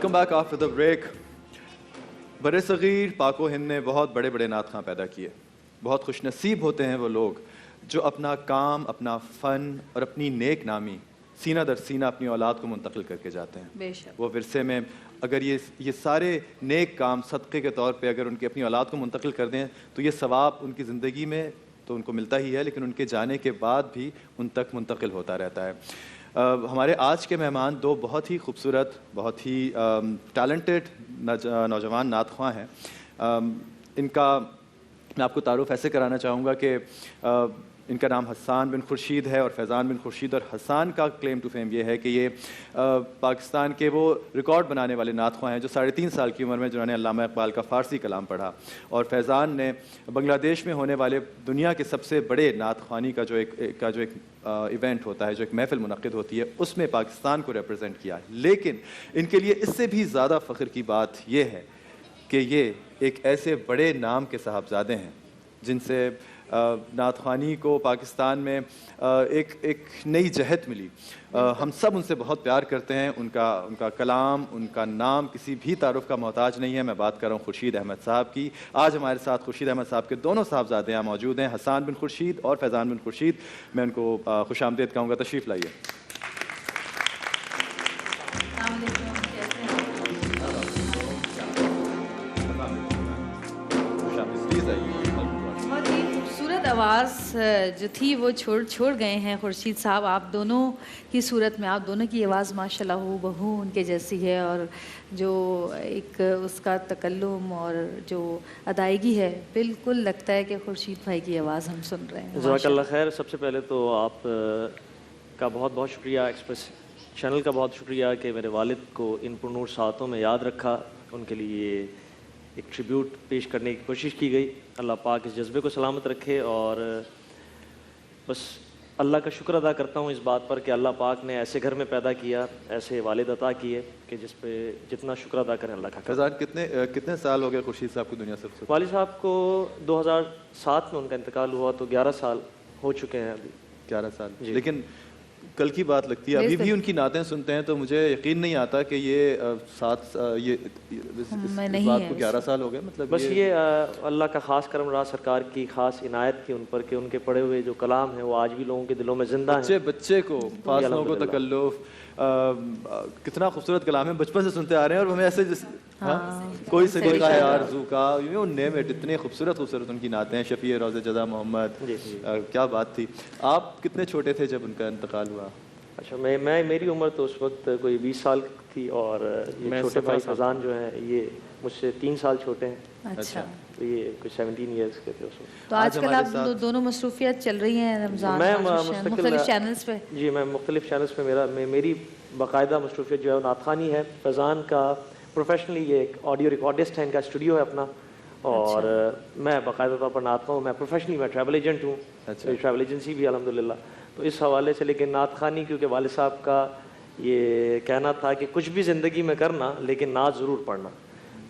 Welcome back after the break. بر صغیر پاک و ہند نے بہت بڑے بڑے نعت خواں پیدا کیے. بہت خوش نصیب ہوتے ہیں وہ لوگ جو اپنا کام، اپنا فن اور اپنی نیک نامی سینہ در سینہ اپنی اولاد کو منتقل کر کے جاتے ہیں. بے شک. وہ ورثے میں اگر یہ سارے نیک کام صدقے کے طور پہ اگر ان کی اپنی اولاد کو منتقل کر دیں تو یہ ثواب ان کی زندگی میں تو ان کو ملتا ہی ہے، لیکن ان کے جانے کے بعد بھی ان تک منتقل ہوتا رہتا ہے. ہمارے آج کے مہمان دو بہت ہی خوبصورت، بہت ہی ٹیلنٹڈ نوجوان نعت خواں ہیں. ان کا میں آپ کو تعارف ایسے کرانا چاہوں گا کہ ان کا نام حسان بن خورشید ہے اور فیضان بن خورشید. اور حسان کا کلیم ٹو فیم یہ ہے کہ یہ پاکستان کے وہ ریکارڈ بنانے والے نعت خواں ہیں جو 3.5 سال کی عمر میں جنہوں نے علامہ اقبال کا فارسی کلام پڑھا. اور فیضان نے بنگلہ دیش میں ہونے والے دنیا کے سب سے بڑے نعت خوانی کا جو ایک ایونٹ ہوتا ہے، جو ایک محفل منعقد ہوتی ہے، اس میں پاکستان کو ریپرزینٹ کیا. لیکن ان کے لیے اس سے بھی زیادہ فخر کی بات یہ ہے کہ یہ ایک ایسے بڑے نام کے صاحبزادے ہیں جن سے نعت خوانی کو پاکستان میں ایک نئی جہت ملی. ہم سب ان سے بہت پیار کرتے ہیں. ان کا کلام، ان کا نام کسی بھی تعارف کا محتاج نہیں ہے. میں بات کر رہا ہوں خورشید احمد صاحب کی. آج ہمارے ساتھ خورشید احمد صاحب کے دونوں صاحبزادے یہاں موجود ہیں، حسان بن خورشید اور فیضان بن خورشید. میں ان کو خوش آمدید کہوں گا. تشریف لائیے. آواز جو تھی وہ چھوڑ گئے ہیں خورشید صاحب. آپ دونوں کی صورت میں آپ دونوں کی آواز ماشاءاللہ ہو بہو ان کے جیسی ہے، اور جو ایک اس کا تکلم اور جو ادائیگی ہے بالکل لگتا ہے کہ خورشید بھائی کی آواز ہم سن رہے ہیں. جزاک اللہ خیر. سب سے پہلے تو آپ کا بہت بہت شکریہ، ایکسپریس چینل کا بہت شکریہ کہ میرے والد کو ان پرنور ساعتوں میں یاد رکھا. ان کے لیے ایک ٹریبیوٹ پیش کرنے کی کوشش کی گئی. اللہ پاک اس جذبے کو سلامت رکھے، اور بس اللہ کا شکر ادا کرتا ہوں اس بات پر کہ اللہ پاک نے ایسے گھر میں پیدا کیا، ایسے والد عطا کیے کہ جس پہ جتنا شکر ادا کریں اللہ کا. فیضان، کتنے سال ہو گئے خورشید صاحب کو دنیا سے؟ والد صاحب کو 2007 میں ان کا انتقال ہوا، تو 11 سال ہو چکے ہیں ابھی. 11 سال جی. لیکن کل کی بات لگتی ہے. ابھی بھی ان کی نعتیں سنتے ہیں تو مجھے یقین نہیں آتا کہ یہ اس بات کو 11 سال ہو گئے. مطلب بس یہ اللہ کا خاص کرم رہا، سرکار کی خاص عنایت تھی ان پر کہ ان کے پڑھے ہوئے جو کلام ہیں وہ آج بھی لوگوں کے دلوں میں زندہ ہیں. بچے کو، فاصلوں کو تکلف، کتنا خوبصورت کلام ہے. بچپن سے سنتے آ رہے ہیں اور ہمیں ایسے کوئی صدیقہ ہے آرزو کا، یو نیم اٹ. اتنے خوبصورت ان کی نعتیں ہیں. شفیع روضہ جزا محمد، کیا بات تھی. آپ کتنے چھوٹے تھے جب ان کا انتقال ہوا؟ اچھا، میری عمر تو اس وقت کوئی 20 سال تھی، اور یہ چھوٹے بھائی فیضان جو ہیں یہ مجھ سے 3 سال چھوٹے ہیں. اچھا. تو یہ کوئی 17 ایئرس کے تھے اس وقت. تو آج کل آپ دونوں مصروفیات چل رہی ہیں رمضان میں مختلف چینلز پہ؟ جی، میں مختلف چینلز پہ میری باقاعدہ مصروفیت جو ہے نعت خوانی ہے. فیضان کا پروفیشنلی یہ ایک آڈیو ریکارڈسٹ ہے، ان کا اسٹوڈیو ہے اپنا، اور میں باقاعدہ طور پر نعت خواں. میں پروفیشنلی میں ٹریول ایجنٹ ہوں، ٹریول ایجنسی بھی الحمدللہ. تو اس حوالے سے لیکن نعت خوانی کیونکہ والد صاحب کا یہ کہنا تھا کہ کچھ بھی زندگی میں کرنا لیکن نعت ضرور پڑھنا.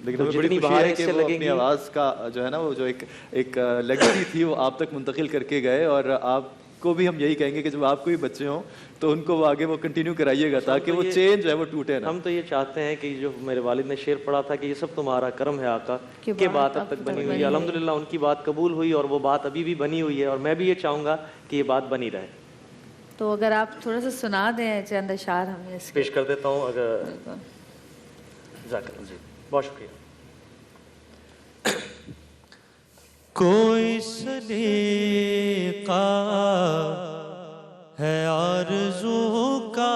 لیکن ہمیں بڑی خوشی ہے کہ وہ اپنی آواز کا جو ہے نا وہ جو ایک لیگیسی تھی وہ آپ تک منتقل کر کے گئے. اور آپ کو بھی ہم یہی کہیں گے کہ جب آپ کو بھی بچے ہوں تو ان کو وہ آگے وہ کنٹینیو کرائیے گا تاکہ وہ چینج ہے وہ ٹوٹے نا. ہم تو یہ چاہتے ہیں کہ جو میرے والد نے شعر پڑھا تھا کہ یہ سب تمہارا کرم ہے آقا، کہ بات اب تک بنی ہوئی ہے. الحمدللہ ان کی بات قبول ہوئی اور وہ بات ابھی بھی بنی ہوئی ہے، اور میں بھی یہ چاہوں گا کہ یہ بات بنی رہے. تو اگر آپ تھوڑا سا سنا دیں چند اشعار ہمیں اس پیش کر دیتا ہوں. اگر جی، بہت شکریہ. کوئی سلیقہ ہے آرزو کا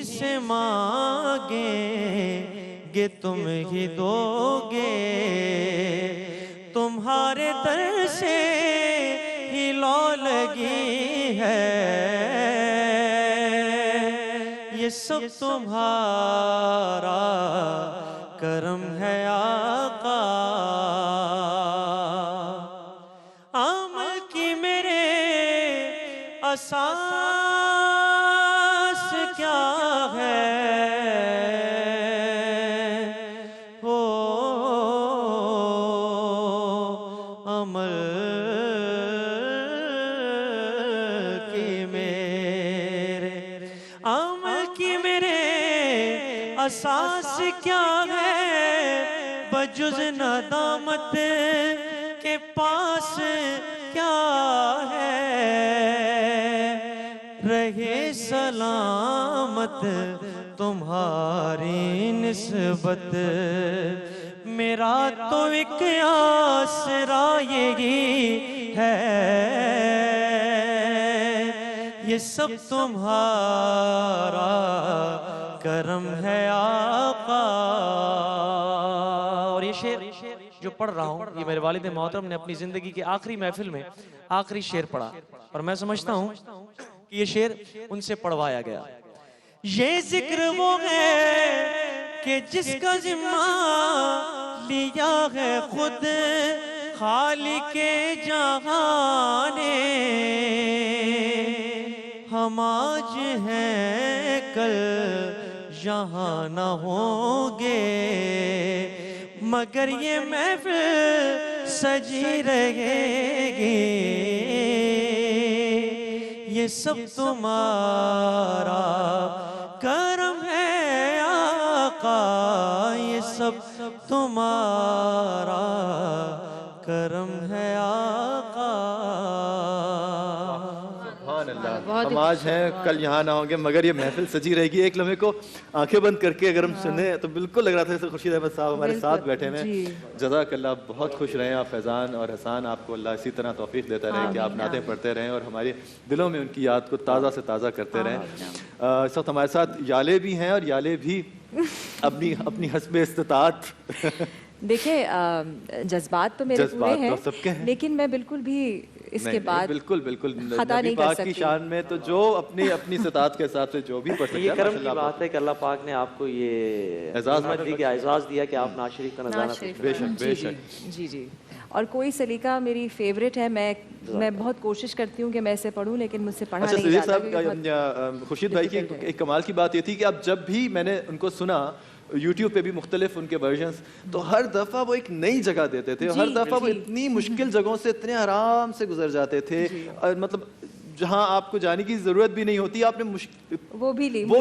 سے مانگیں گے تم ہی دو گے، تمہارے در سے ہی لو لگی ہے، یہ سب تمہارا کرم ہے آقا۔ عمل کی میرے اساس کیا ہے، عمل کی میرے اساس کیا ہے، بجز ندامت کے پاس کیا ہے، رہے سلامت تمہاری نسبت، میرا تو ایک آسرا یہی ہے، یہ سب تمہارا کرم ہے آقا۔ اور یہ شعر جو پڑھ رہا ہوں یہ میرے والد محترم نے اپنی زندگی کی آخری محفل میں آخری شعر پڑھا، اور میں سمجھتا ہوں کہ یہ شعر ان سے پڑھوایا گیا۔ یہ ذکر وہ ہے کہ جس کا ذمہ لیا ہے خود خالق جہاں نے، ہم آج ہیں کل یہاں نہ ہوں گے، مگر یہ محفل سجی رہے گی، یہ سب تمہارا کرم ہے آقا، یہ سب تمہارا کرم ہے آقا۔ ہم آج ہیں کل یہاں نہ ہوں گے، مگر یہ محفل سجی رہے گی۔ ایک لمحے کو آنکھیں بند کر کے اگر ہم سنیں تو بالکل لگ رہا تھا جیسے خورشید احمد صاحب ہمارے ساتھ بیٹھے ہیں۔ جزاک اللہ، بہت خوش رہیں آپ فیضان اور حسان، آپ کو اللہ اسی طرح توفیق دیتا رہے کہ آپ نعتیں پڑھتے رہیں اور ہمارے دلوں میں ان کی یاد کو تازہ سے تازہ کرتے رہیں۔ اس وقت ہمارے ساتھ یالے بھی ہیں، اور یالے بھی اپنی حسب استطاعت دیکھیں جذبات تو میرے پورے ہیں، سب کے ہیں، لیکن میں بالکل بھی اس کے بعد بالکل خطا نہیں کر سکتی۔ کی شان میں تو جو اپنی استطاعت کے حساب سے جو بھی پڑھ سکتا ہے، یہ کرم کی بات ہے کہ اللہ پاک نے آپ کو یہ اعزاز دیا کہ آپ نعت شریف کا نذرانہ بے شک بے شک۔ جی اور کوئی سلیقہ میری فیوریٹ ہے، میں بہت کوشش کرتی ہوں کہ میں اسے پڑھوں، لیکن مجھ سے پڑھا نہیں جاتا۔ خورشید بھائی کی ایک کمال کی بات یہ تھی کہ اب جب بھی میں نے ان کو سنا یوٹیوب پہ بھی مختلف ان کے ورژنز، تو ہر دفعہ وہ ایک نئی جگہ دیتے تھے، ہر دفعہ وہ اتنی مشکل جگہوں سے اتنے آرام سے گزر جاتے تھے، مطلب جہاں آپ کو جانے کی ضرورت بھی نہیں ہوتی، آپ نے وہ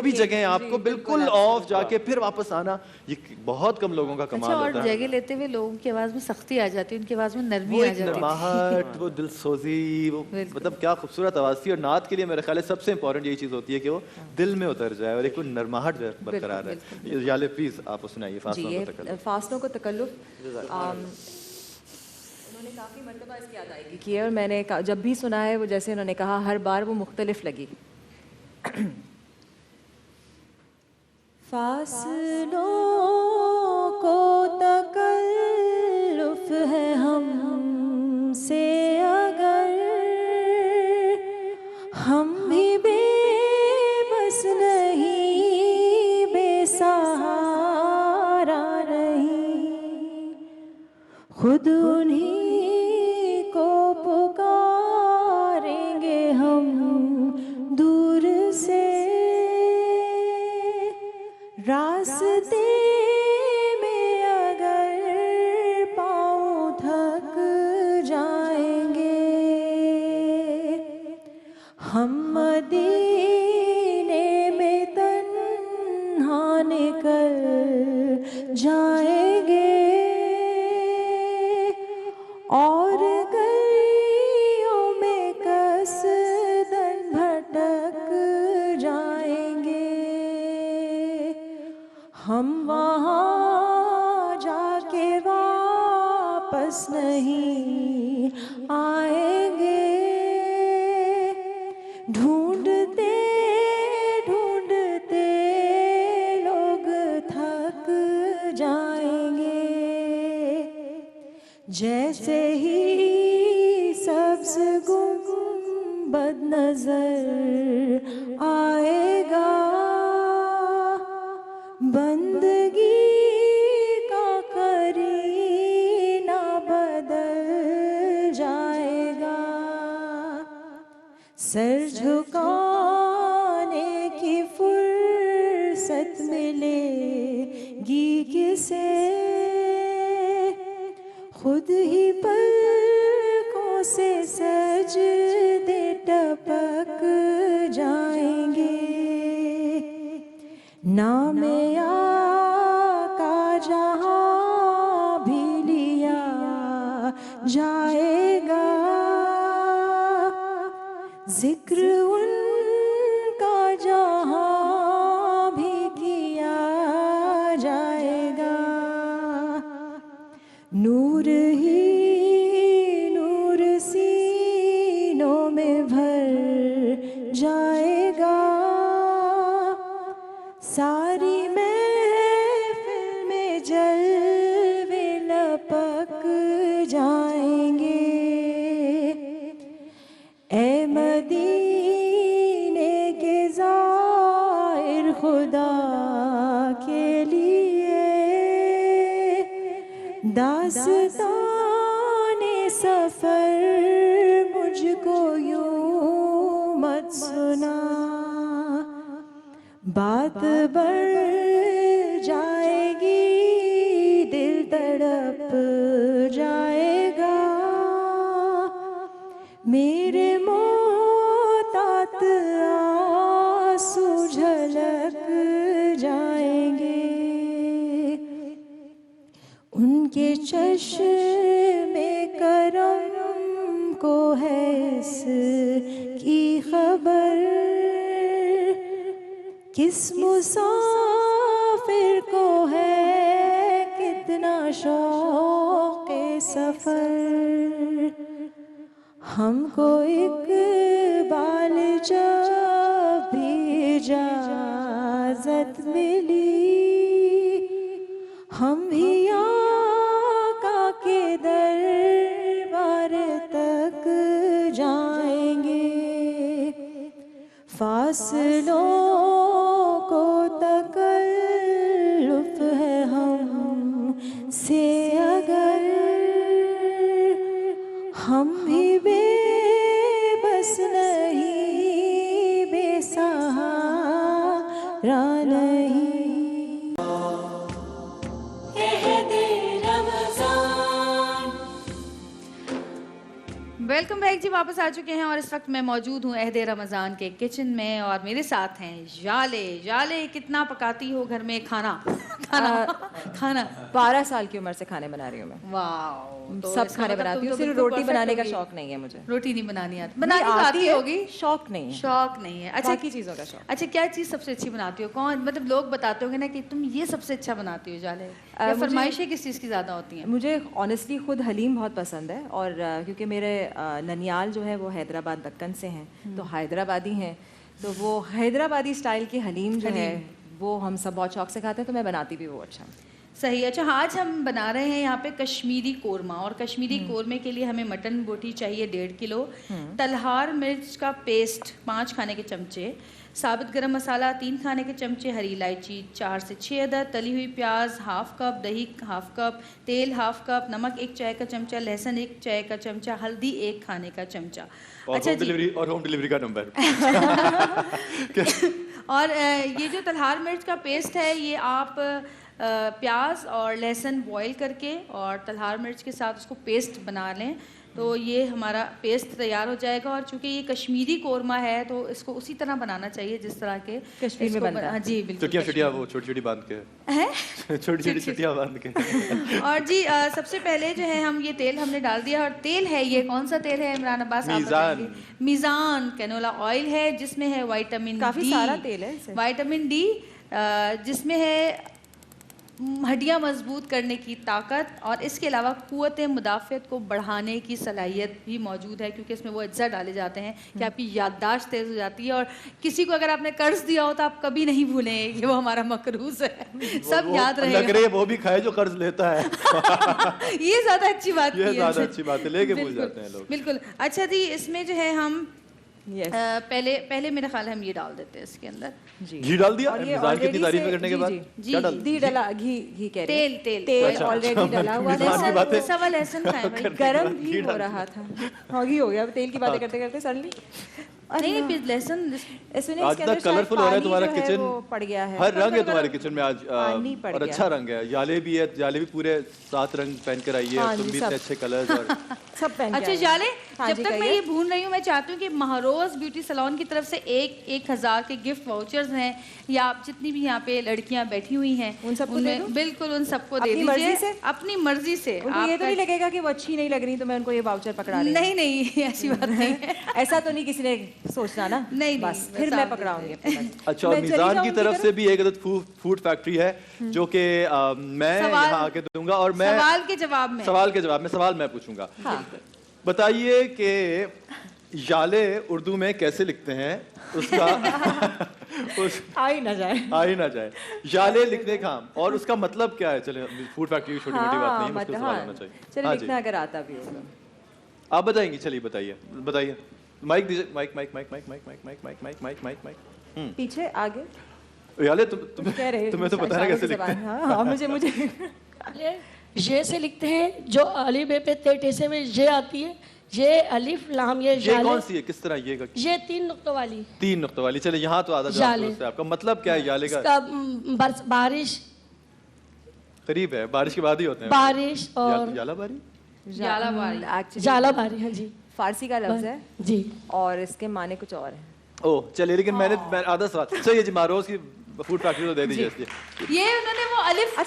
بھی جگہیں آپ کو بالکل آف جا کے پھر واپس آنا، یہ بہت کم لوگوں کا کمال ہوتا ہے۔ اور جگہ لیتے ہوئے لوگوں کی آواز میں سختی آ جاتی ہے، ان کی آواز میں نرمی آ جاتی ہے، نرماہٹ، وہ دل سوزی، وہ مطلب کیا خوبصورت آواز تھی۔ اور نعت کے لیے میرے خیال ہے سب سے امپورٹنٹ یہی چیز ہوتی ہے کہ وہ دل میں اتر جائے اور ایک نرماہٹ برقرار رہے۔ یالے پلیز آپ سنائیے فاصلوں کو تکلف۔ انہوں نے کافی مرتبہ اس کی ادائیگی کی ہے، اور میں نے جب بھی سنا ہے وہ جیسے انہوں نے کہا ہر بار وہ مختلف لگی۔ فاصلوں کو تکلف ہے ہم سے اگر، ہم بھی بے بس نہیں، بے سہارا نہیں، خود انہیں کو پکاریں گے ہم دور سے، راستے میں اگر پاؤں تھک جائیں گے، ہم مدینے میں تنہا نکل جائیں گے، اور گلیوں میں قصداً بھٹک جائیں گے، ہم وہاں جا کے واپس نہیں آئیں گے، ڈھونڈتے ڈھونڈتے جیسے ہی سبز گنبد نظر آئے گا بندگی کا قرینہ بدل جائے گا سر جھکانے کی فرصت ملے گی کسے خود ہی پلکوں سے سجدے ٹپک جائیں گے نام آقا جہاں بھی لیا جائے گا ذکر ان کا جہاں بھی کیا جائے گا نور ہی نور سینوں میں بھر جائے گا ساری محفل میں جلوے لپک جائیں گے اے مدینے کے زائر خدا کے لیے داستان سفر مجھ کو یوں مت سنا بات بڑھ جائے گی دل تڑپ جائے گا میرے محتاط آنسو جھلک جائیں گے ان کے چشم کرم کو ہے اس کی خبر کس مسافر کو ہے کتنا شوق سفر ہم کو اقبال جب بھی اجازت ملی ہم بھی آقا کے دربار تک جائیں گے فاصلوں کو تکلف ہے ہم سے اگر ہم بھی بے بس نہیں بے سہارا نہیں ویلکم بیک جی واپس آ چکے ہیں اور اس وقت میں موجود ہوں عہد رمضان کے کچن میں اور میرے ساتھ ہیں جالے کتنا پکاتی ہو گھر میں کھانا 12 سال کی عمر سے کھانے بنا رہی ہوں میں واو سب کھانے بناتی ہوں صرف روٹی بنانے کا شوق نہیں ہے مجھے روٹی نہیں بنانی آتی ہوگی شوق نہیں ہے اچھا کی چیزوں کا شوق اچھا کیا چیز سب سے اچھی بناتی ہو کون مطلب لوگ بتاتے ہوں گے نا کہ تم یہ سب سے اچھا بناتی ہو جالے فرمائشیں کس چیز کی زیادہ ہوتی ہیں مجھے آنیسٹلی خود حلیم بہت پسند ہے اور کیونکہ میرے ننیال جو ہے وہ حیدرآباد دکن سے ہیں تو حیدرآبادی ہیں تو وہ حیدرآبادی اسٹائل کی حلیم جو ہے وہ ہم سب بہت شوق سے کھاتے ہیں تو میں بناتی بھی وہ اچھا صحیح اچھا آج ہم بنا رہے ہیں یہاں پہ کشمیری قورمہ اور کشمیری قورمے کے لیے ہمیں مٹن بوٹی چاہیے 1.5 کلو تلہار مرچ کا پیسٹ 5 کھانے کے چمچے ثابت گرم مسالہ 3 کھانے کے چمچے ہری الائچی 4 سے 6 عدد تلی ہوئی پیاز ½ کپ دہی ½ کپ تیل ½ کپ نمک 1 چائے کا چمچہ لہسن 1 چائے کا چمچہ ہلدی 1 کھانے کا چمچہ اچھا ہوم ڈلیوری کا نمبر اور یہ جو تلہار مرچ کا پیسٹ ہے یہ آپ پیاز اور لہسن بوائل کر کے اور تلہار مرچ کے ساتھ اس کو پیسٹ بنا لیں تو یہ ہمارا پیسٹ تیار ہو جائے گا اور چونکہ یہ کشمیری قورمہ ہے تو اس کو اسی طرح بنانا چاہیے جس طرح کے کشمیر میں بنتا ہے. جی بالکل چھٹیاں وہ چھوٹی باندھ کے چھوٹی چھٹیاں باندھ کے. اور جی سب سے پہلے جو ہے ہم یہ تیل ہم نے ڈال دیا اور تیل ہے یہ کون سا تیل ہے عمران عباس آپ میزان کینولا آئل ہے جس میں ہے وائٹامن ڈی کافی سارا تیل ہے وائٹامن ڈی جس میں ہے ہڈیاں مضبوط کرنے کی طاقت اور اس کے علاوہ قوت مدافعت کو بڑھانے کی صلاحیت بھی موجود ہے، کیونکہ اس میں وہ اجزاء ڈالے جاتے ہیں کہ آپ کی یادداشت تیز ہو جاتی ہے، اور کسی کو اگر آپ نے قرض دیا ہو تو آپ کبھی نہیں بھولیں گے کہ وہ ہمارا مقروض ہے، سب یاد رہے لگ رہے وہ بھی کھائے جو قرض لیتا ہے. یہ زیادہ اچھی بات یہ زیادہ اچھی بات ہے، لے کے بھول جاتے ہیں لوگ. بالکل. اچھا جی، اس میں جو ہے ہم پہلے میرا خیال ہے ہم یہ ڈال دیتے ہیں اس کے اندر. گھی ڈال دیا میزان کی تعریفیں کرنے کے بعد. کیا ڈال گھی ڈلا، گھی کہہ رہے ہیں، تیل آلریڈی ڈلا ہوا تھا. سوا لہسن کھائے بھائی. گرم بھی ہو رہا تھا. ہاں گھی ہو گیا. تیل کی باتیں کرتے کرتے سڈنلی نہیں لہسن آج تک کلرفل ہو رہا ہے تمہارا کچن. پڑ گیا ہے، ہر رنگ ہے تمہارے کچن میں آج، اور اچھا رنگ ہے. یالے بھی ہے، یالے بھی پورے 7 رنگ پہن کر آئی ہے. تم بھی اتنے اچھے کلرز اور سب پہن. اچھا جالے، جب تک میں یہ بھون رہی ہوں میں چاہتی ہوں کہ مہروز بیوٹی سیلون کی طرف سے 1000 کے گفٹ واؤچرز ہیں، یا آپ جتنی بھی یہاں پہ لڑکیاں بیٹھی ہوئی ہیں ان سب کو بالکل ان سب کو دے دیجیے اپنی مرضی سے. یہ تو نہیں لگے گا کہ وہ اچھی نہیں لگ رہی تو میں ان کو یہ واؤچر پکڑا رہی ہوں. نہیں ایسی بات نہیں ہے. ایسا تو نہیں کسی نے سوچنا نا. نہیں بس پھر میں پکڑاؤں گی. اچھا، اور میزان کی طرف سے بھی ایک عدد فوڈ فیکٹری ہے جو کہ میں یہاں آ کے دوں گا، اور میں سوال کے جواب میں سوال میں پوچھوں گا. بتائیے کہ یالے اردو میں کیسے لکھتے ہیں؟ اس کا آئی نہ جائے یالے لکھنے کا، اور اس کا مطلب کیا ہے؟ چلیں، فوڈ فیکٹری کی چھوٹی موٹی بات نہیں ہے، مشکل سوال ہونا چاہیے. چلیں لکھنا اگر آتا بھی ہوگا. آپ بتائیں گی. چلیے بتائیے. مائک دیجیے. مائک پیچھے آگے. یالے تمہیں تو پتا ہے کیسے لکھتے ہیں. ہاں مجھے یہ سے لکھتے ہیں، جو علی بے پہ ٹیسے میں یہ آتی ہے، یہ الف لام. یہ کون سی ہے؟ کس طرح یہ 3 نقطوں والی. 3 نقطوں والی. چلے یہاں تو آدھا جواب درست ہے. آپ کا مطلب کیا ہے یالے کا؟ بارش قریب ہے، بارش کے بعد ہی ہوتے ہیں. بارش اور یالا باری. جالا باری. ہاں جی، فارسی کا لفظ ہے جی، اور اس کے معنی کچھ اور ہیں. اوہ چلیے، لیکن میں نے آدھا سوال. چلیے جی، ماروز کی فوڈ فیکٹری تو دے دیجیے. یہ انہوں نے وہ الف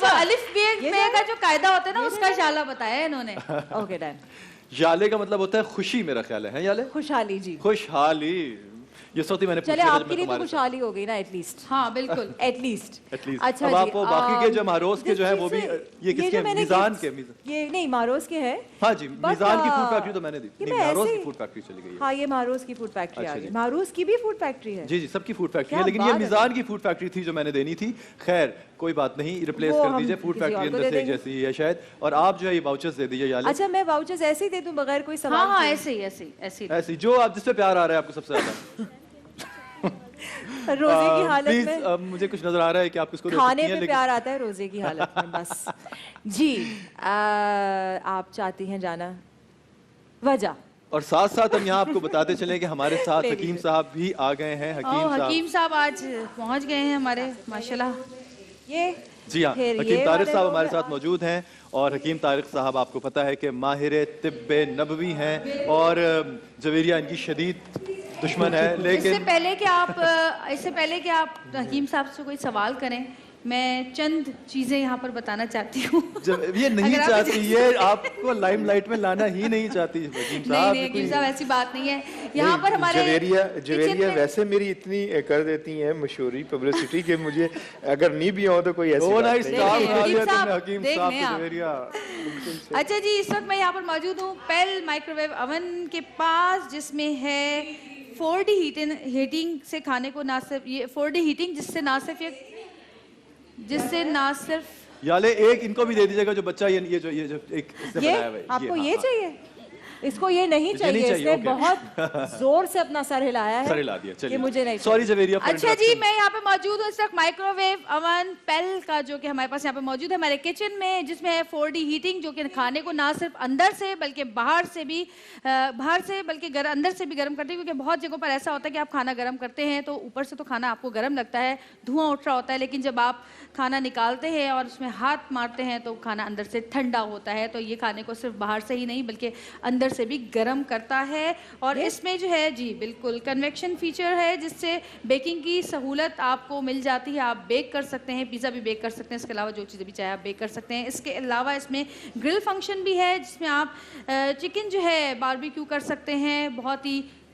بے کا جو قاعدہ ہوتا ہے نا اس کا شالا بتایا انہوں نے. Okay done. یالے کا مطلب ہوتا ہے خوشی، میرا خیال ہے. یالے خوشحالی. جی خوشحالی. یہ سوتی میں نے چلے آپ کے لیے تو خوشحالی ہو گئی نا ایٹ لیسٹ. ہاں بالکل ایٹ لیسٹ. اچھا، اب آپ باقی کے جو مہروز کے جو ہیں وہ بھی یہ کس کے؟ میزان کے. یہ نہیں مہروز کے ہے. ہاں جی، میزان کی فوڈ فیکٹری تو میں نے دی. مہروز کی فوڈ فیکٹری چلی گئی. ہاں یہ مہروز کی فوڈ فیکٹری آ گئی. مہروز کی بھی فوڈ فیکٹری ہے. جی سب کی فوڈ فیکٹری ہے، لیکن یہ میزان کی فوڈ فیکٹری تھی جو میں نے دینی تھی. خیر کوئی بات نہیں، ریپلیس کر دیجیے. فوڈ فیکٹری اندر سے جیسی ہی ہے شاید. اور آپ جو ہے یہ واؤچرز دے دیجیے. یالے اچھا میں واؤچرز ایسے ہی دے دوں بغیر کوئی سوال؟ ہاں ایسے ہی جو آپ جس پہ پیار آ رہا ہے آپ کو سب سے زیادہ. روزے کی حالت میں پلیز مجھے کچھ نظر آ رہا ہے کہ آپ کس کو کھانے پہ پیار آتا ہے روزے کی حالت میں بس. جی آپ چاہتی ہیں جانا وجہ؟ اور ساتھ ساتھ ہم یہاں آپ کو بتاتے چلیں کہ ہمارے ساتھ حکیم صاحب بھی آ گئے ہیں. حکیم صاحب آج پہنچ گئے ہیں ہمارے ماشاءاللہ. یہ جی ہاں، حکیم طارق صاحب ہمارے ساتھ موجود ہیں. اور حکیم طارق صاحب آپ کو پتہ ہے کہ ماہر طب نبوی ہیں، اور جویریہ ان کی شدید دشمن ہے. لیکن اس سے پہلے کہ آپ حکیم صاحب سے کوئی سوال کریں، میں چند چیزیں یہاں پر بتانا چاہتی ہوں. یہ نہیں چاہتی، یہ آپ کو لائم لائٹ میں لانا ہی نہیں چاہتی حکیم صاحب. نہیں حکیم صاحب ایسی بات نہیں ہے. یہاں پر ہمارے جویریہ ویسے میری اتنی کر دیتی ہیں مشہوری پبلسٹی کہ مجھے اگر نہیں بھی ہوں تو کوئی ایسی حکیم صاحب. اچھا جی، اس وقت میں یہاں پر موجود ہوں پیل مائکرو ویو اوون کے پاس، جس میں ہے 4D ہیٹنگ سے کھانے کو نہ صرف یہ 4D ہیٹنگ جس سے نہ صرف یالے ایک ان کو بھی دے دیجیے گا جو بچہ یہ جو ایک اس نے بنایا ہے. آپ کو یہ چاہیے؟ اس کو یہ نہیں چاہیے. اس نے بہت زور سے اپنا سر ہلایا ہے. سر ہلا دیا. چلیے مجھے نہیں. سوری جویریہ. اچھا جی، میں یہاں پہ موجود ہوں اس وقت مائکرو ویو اوون پیل کا، جو کہ ہمارے پاس یہاں پہ موجود ہے ہمارے کچن میں، جس میں ہے 4D ہیٹنگ، جو کہ کھانے کو نہ صرف اندر سے بلکہ باہر سے بلکہ اندر سے بھی گرم کرتی ہے. کیونکہ بہت جگہوں پر ایسا ہوتا ہے کہ آپ کھانا گرم کرتے ہیں تو اوپر سے تو کھانا آپ کو گرم لگتا ہے، دھواں اٹھ رہا ہوتا ہے، لیکن جب آپ کھانا نکالتے ہیں اور اس میں ہاتھ مارتے ہیں تو کھانا اندر سے ٹھنڈا ہوتا ہے. تو یہ کھانے کو صرف باہر سے ہی نہیں بلکہ اندر سے بھی گرم کرتا ہے. اور اس میں جو ہے جی بالکل کنویکشن فیچر ہے، جس سے بیکنگ کی سہولت آپ کو مل جاتی ہے. آپ بیک کر سکتے ہیں، پیزا بھی بیک کر سکتے ہیں، اس کے علاوہ جو چیزیں بھی چاہے آپ بیک کر سکتے ہیں. اس کے علاوہ اس میں گرل فنکشن بھی ہے، جس میں آپ چکن جو ہے باربیکیو کر سکتے ہیں. بہت ہی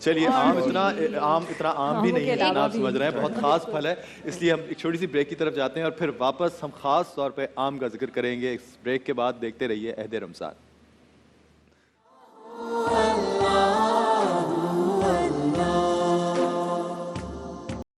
چلیے آم اتنا عام بھی نہیں ہے جتنا آپ سمجھ رہے ہیں, بہت خاص پھل ہے. اس لیے ہم ایک چھوٹی سی بریک کی طرف جاتے ہیں اور پھر واپس ہم خاص طور پہ آم کا ذکر کریں گے. اس بریک کے بعد دیکھتے رہیے عہد رمضان.